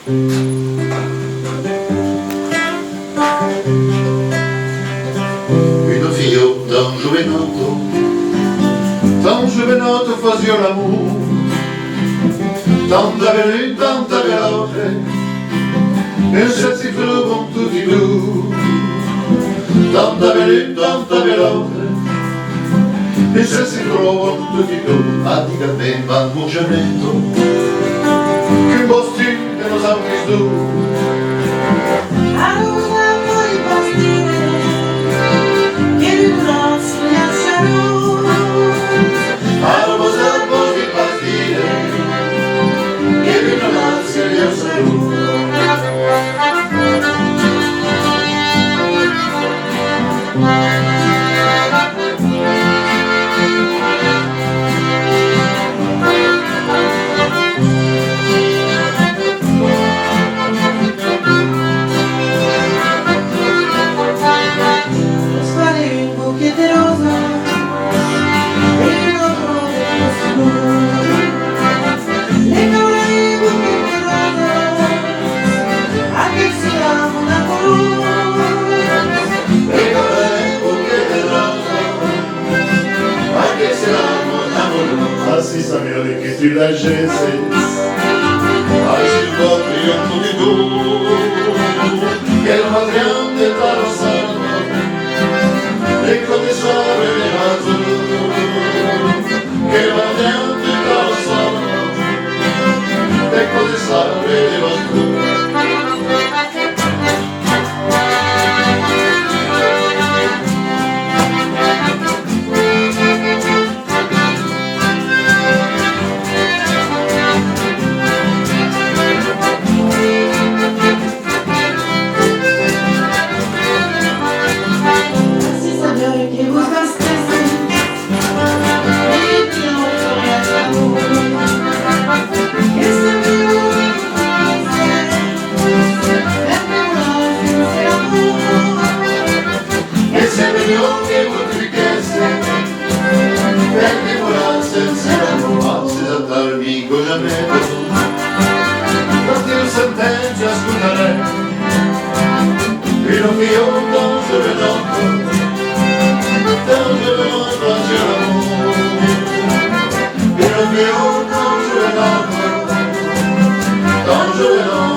Une fille d'un giovinotto fazio l'amore, tanta belle, tanta veloce, e se si trovano tutti e due, tanta belle, tanta veloce, e se si trovano tutti e due, praticamente un mucciamento, che un postino che non sa più due. Así sabía de que tu la jesses Así va triunfo de tu Que el madrián de Tarosano E con il sole de azul Que el madrián de Tarosano E con il sole de azul. Sentenze ascoltare fino che io non se vedo fino che io non se vedo